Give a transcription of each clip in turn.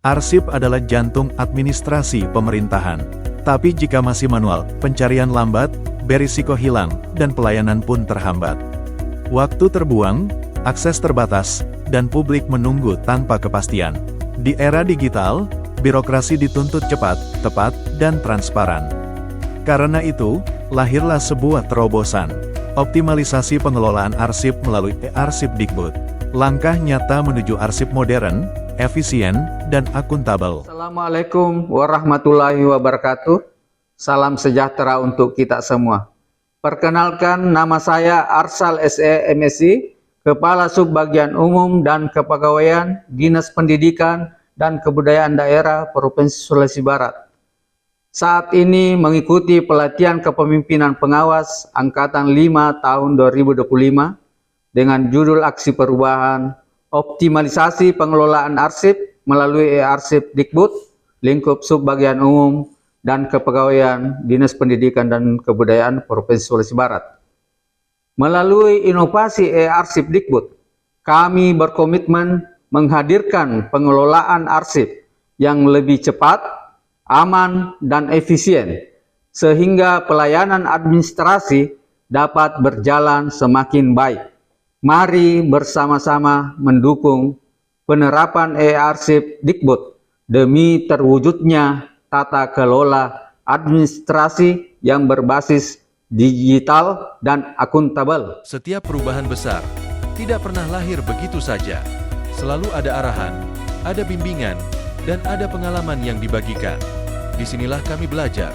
Arsip adalah jantung administrasi pemerintahan. Tapi jika masih manual, pencarian lambat, berisiko hilang, dan pelayanan pun terhambat. Waktu terbuang, akses terbatas, dan publik menunggu tanpa kepastian. Di era digital, birokrasi dituntut cepat, tepat, dan transparan. Karena itu, lahirlah sebuah terobosan. Optimalisasi pengelolaan arsip melalui e-arsip Dikbud. Langkah nyata menuju arsip modern, efisien, dan akuntabel. Assalamualaikum warahmatullahi wabarakatuh. Salam sejahtera untuk kita semua. Perkenalkan, nama saya Arsal SE MSI, Kepala Subbagian Umum dan Kepegawaian Dinas Pendidikan dan Kebudayaan Daerah Provinsi Sulawesi Barat. Saat ini mengikuti pelatihan kepemimpinan pengawas Angkatan 5 tahun 2025 dengan judul Aksi Perubahan, Optimalisasi Pengelolaan Arsip melalui e-arsip Dikbud, lingkup Subbagian Umum dan Kepegawaian Dinas Pendidikan dan Kebudayaan Provinsi Sulawesi Barat. Melalui inovasi e-arsip Dikbud, kami berkomitmen menghadirkan pengelolaan arsip yang lebih cepat, aman, dan efisien, sehingga pelayanan administrasi dapat berjalan semakin baik. Mari bersama-sama mendukung penerapan e-arsip Dikbud demi terwujudnya tata kelola administrasi yang berbasis digital dan akuntabel. Setiap perubahan besar tidak pernah lahir begitu saja. Selalu ada arahan, ada bimbingan, dan ada pengalaman yang dibagikan. Disinilah kami belajar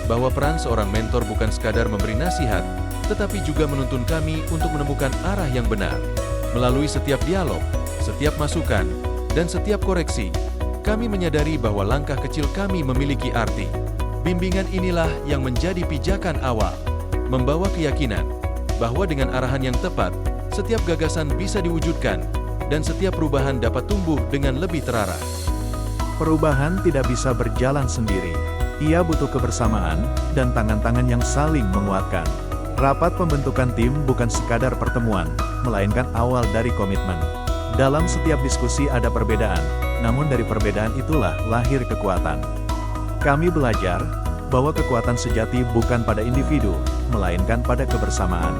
bahwa peran seorang mentor bukan sekadar memberi nasihat, tetapi juga menuntun kami untuk menemukan arah yang benar. Melalui setiap dialog, setiap masukan, dan setiap koreksi, kami menyadari bahwa langkah kecil kami memiliki arti. Bimbingan inilah yang menjadi pijakan awal, membawa keyakinan bahwa dengan arahan yang tepat, setiap gagasan bisa diwujudkan, dan setiap perubahan dapat tumbuh dengan lebih terarah. Perubahan tidak bisa berjalan sendiri. Ia butuh kebersamaan dan tangan-tangan yang saling menguatkan. Rapat pembentukan tim bukan sekadar pertemuan, melainkan awal dari komitmen. Dalam setiap diskusi ada perbedaan, namun dari perbedaan itulah lahir kekuatan. Kami belajar bahwa kekuatan sejati bukan pada individu, melainkan pada kebersamaan.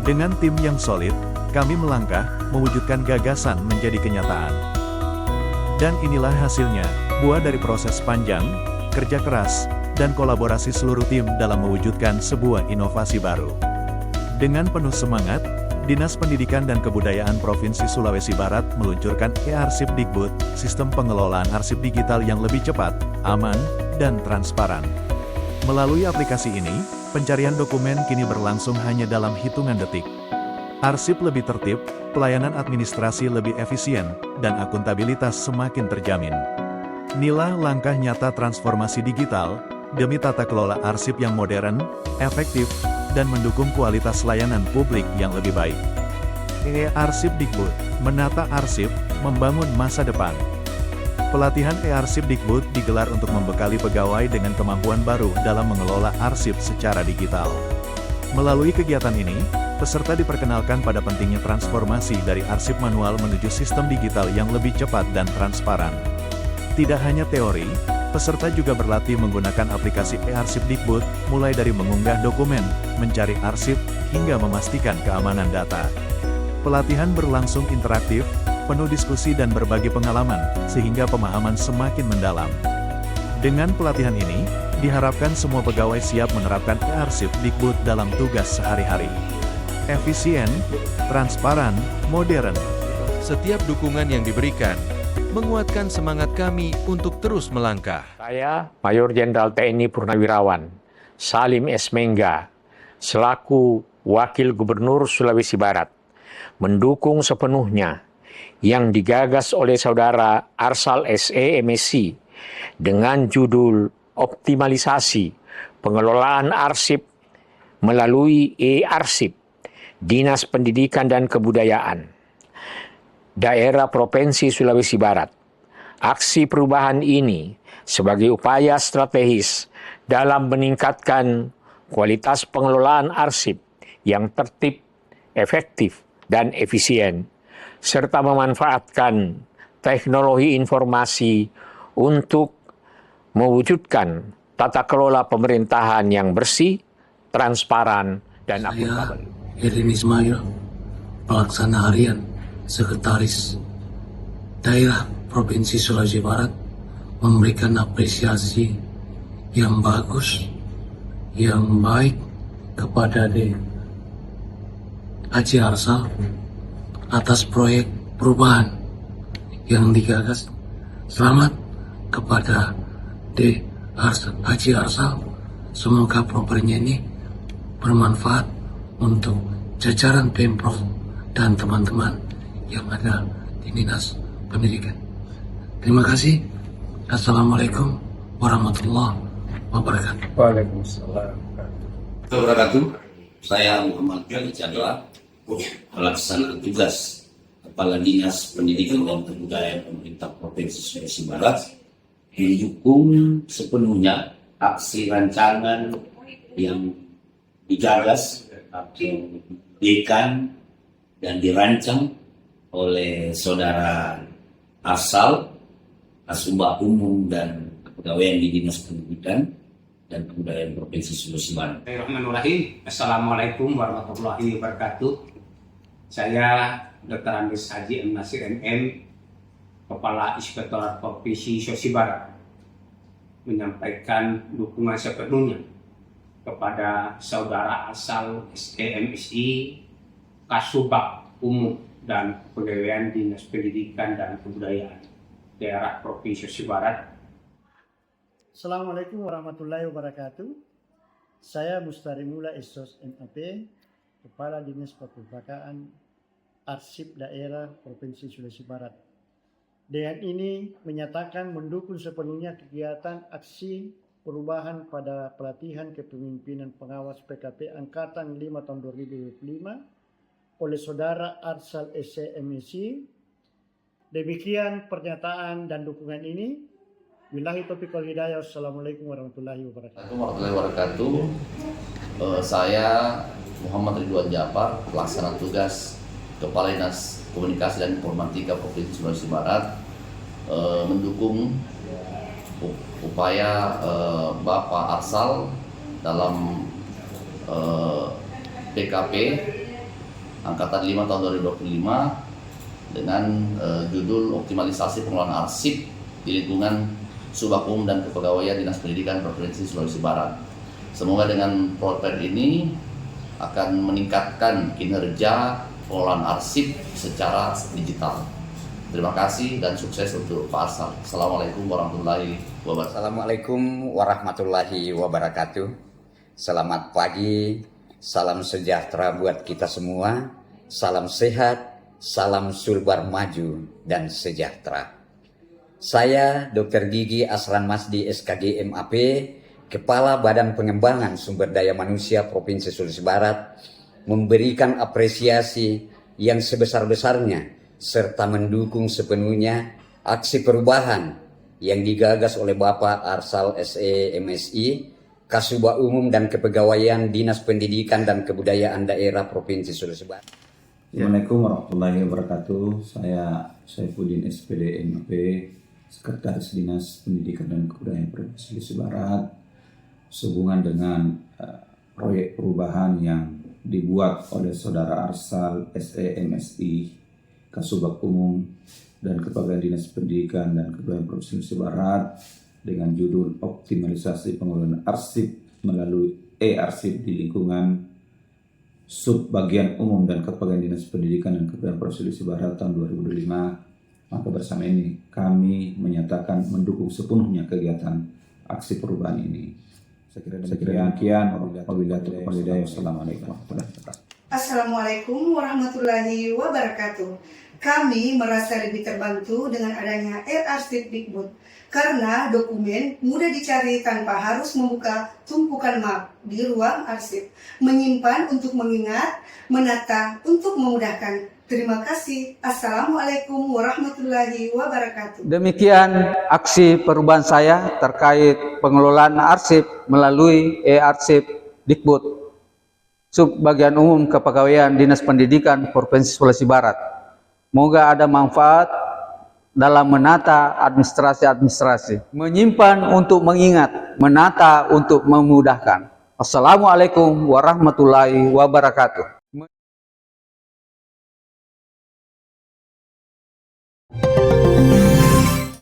Dengan tim yang solid, kami melangkah, mewujudkan gagasan menjadi kenyataan. Dan inilah hasilnya, buah dari proses panjang, kerja keras, dan kolaborasi seluruh tim dalam mewujudkan sebuah inovasi baru. Dengan penuh semangat, Dinas Pendidikan dan Kebudayaan Provinsi Sulawesi Barat meluncurkan e-arsip Dikbud, sistem pengelolaan arsip digital yang lebih cepat, aman, dan transparan. Melalui aplikasi ini, pencarian dokumen kini berlangsung hanya dalam hitungan detik. Arsip lebih tertib, pelayanan administrasi lebih efisien, dan akuntabilitas semakin terjamin. Inilah langkah nyata transformasi digital, demi tata kelola arsip yang modern, efektif, dan mendukung kualitas layanan publik yang lebih baik. E-arsip Dikbud, menata arsip, membangun masa depan. Pelatihan e-arsip Dikbud digelar untuk membekali pegawai dengan kemampuan baru dalam mengelola arsip secara digital. Melalui kegiatan ini, peserta diperkenalkan pada pentingnya transformasi dari arsip manual menuju sistem digital yang lebih cepat dan transparan. Tidak hanya teori, peserta juga berlatih menggunakan aplikasi e-arsip Dikbud, mulai dari mengunggah dokumen, mencari arsip, hingga memastikan keamanan data. Pelatihan berlangsung interaktif, penuh diskusi dan berbagi pengalaman, sehingga pemahaman semakin mendalam. Dengan pelatihan ini, diharapkan semua pegawai siap menerapkan e-arsip Dikbud dalam tugas sehari-hari. Efisien, transparan, modern. Setiap dukungan yang diberikan menguatkan semangat kami untuk terus melangkah. Saya, Mayor Jenderal TNI Purnawirawan Salim S. Mengga, selaku Wakil Gubernur Sulawesi Barat, mendukung sepenuhnya yang digagas oleh Saudara Arsal SE MSI dengan judul Optimalisasi Pengelolaan Arsip melalui e-arsip Dinas Pendidikan dan Kebudayaan Daerah Provinsi Sulawesi Barat. Aksi perubahan ini sebagai upaya strategis dalam meningkatkan kualitas pengelolaan arsip yang tertib, efektif, dan efisien, serta memanfaatkan teknologi informasi untuk mewujudkan tata kelola pemerintahan yang bersih, transparan, dan akuntabel. Saya Erin Ismail, pelaksana harian Sekretaris Daerah Provinsi Sulawesi Barat, memberikan apresiasi yang bagus, yang baik kepada Haji Arsal atas proyek perubahan yang digagas. Selamat kepada Haji Arsal. Semoga programnya ini bermanfaat untuk jajaran Pemprov dan teman-teman yang ada di Dinas Pendidikan. Terima kasih. Assalamualaikum warahmatullahi wabarakatuh. Waalaikumsalam. Wabarakatuh. Saya Muhammad Gali Chandra, pelaksana tugas Kepala Dinas Pendidikan dan Kebudayaan Pemerintah Provinsi Sulawesi Barat, mendukung sepenuhnya aksi rancangan yang digagas atau dekan dan dirancang oleh saudara Arsal, Kasubag Umum dan Kepegawaian di Dinas Pendidikan dan Kebudayaan Provinsi Sulawesi Barat. Bismillahirrahmanirrahim. Assalamualaikum warahmatullahi wabarakatuh. Saya Dr. Andes Haji M. Nasir MM, Kepala Inspektorat Provinsi Sulawesi Barat, menyampaikan dukungan sepenuhnya kepada saudara Arsal SE/MSI, Kasubag Umum dan Kepegawaian Dinas Pendidikan dan Kebudayaan Daerah Provinsi Sulawesi Barat. Assalamualaikum warahmatullahi wabarakatuh. Saya Mustarimullah Esos MAP, Kepala Dinas Perpustakaan Arsip Daerah Provinsi Sulawesi Barat. Dengan ini menyatakan mendukung sepenuhnya kegiatan aksi perubahan pada pelatihan kepemimpinan pengawas PKP Angkatan 5 tahun 2025 oleh saudara Arsal SE/MSI. Demikian pernyataan dan dukungan ini. Billahi taufiq wal hidayah. Wassalamualaikum warahmatullahi wabarakatuh. Saya Muhammad Ridwan Jafar, pelaksana tugas Kepala Dinas Komunikasi dan Informatika Provinsi Sulawesi Barat, mendukung upaya Bapak Arsal dalam PKP Angkatan 5 tahun 2025 dengan judul optimalisasi pengelolaan arsip di lingkungan Kasubag Umum dan Kepegawaian Dinas Pendidikan Provinsi Sulawesi Barat. Semoga dengan program ini akan meningkatkan kinerja pengelolaan arsip secara digital. Terima kasih dan sukses untuk Pak Arsal. Assalamualaikum warahmatullahi wabarakatuh. Assalamualaikum warahmatullahi wabarakatuh. Selamat pagi, salam sejahtera buat kita semua. Salam sehat, salam sulbar maju dan sejahtera. Saya Dr. Gigi Asran Masdi SKG MAP, Kepala Badan Pengembangan Sumber Daya Manusia Provinsi Sulawesi Barat, memberikan apresiasi yang sebesar-besarnya serta mendukung sepenuhnya aksi perubahan yang digagas oleh Bapak Arsal SE/MSI, Kasubag Umum dan Kepegawaian Dinas Pendidikan dan Kebudayaan Daerah Provinsi Sulawesi Barat. Assalamualaikum warahmatullahi wabarakatuh. Saya Saifuddin SPD MAP, Sekretaris Dinas Pendidikan dan Kebudayaan Provinsi Sulawesi Barat, sehubungan dengan proyek perubahan yang dibuat oleh saudara Arsal SE/MSI, Kasubag Umum dan Kepegawaian Dinas Pendidikan dan Kebudayaan Provinsi Sulawesi Barat dengan judul optimalisasi pengelolaan arsip melalui e-arsip di lingkungan Subbagian Umum dan Kepegawaian Dinas Pendidikan dan Kebudayaan Provinsi Sulawesi Barat tahun 2025. Maka bersama ini kami menyatakan mendukung sepenuhnya kegiatan aksi perubahan ini. Saya kira demikian. Wabillahi taufiq. Assalamualaikum warahmatullahi wabarakatuh. Assalamualaikum warahmatullahi wabarakatuh. Kami merasa lebih terbantu dengan adanya e-arsip Dikbud karena dokumen mudah dicari tanpa harus membuka tumpukan map di ruang arsip, menyimpan untuk mengingat, menata untuk memudahkan. Terima kasih. Assalamualaikum warahmatullahi wabarakatuh. Demikian aksi perubahan saya terkait pengelolaan arsip melalui e-arsip Dikbud Subbagian Umum Kepegawaian Dinas Pendidikan Provinsi Sulawesi Barat. Moga ada manfaat dalam menata administrasi-administrasi. Menyimpan untuk mengingat, menata untuk memudahkan. Assalamualaikum warahmatullahi wabarakatuh.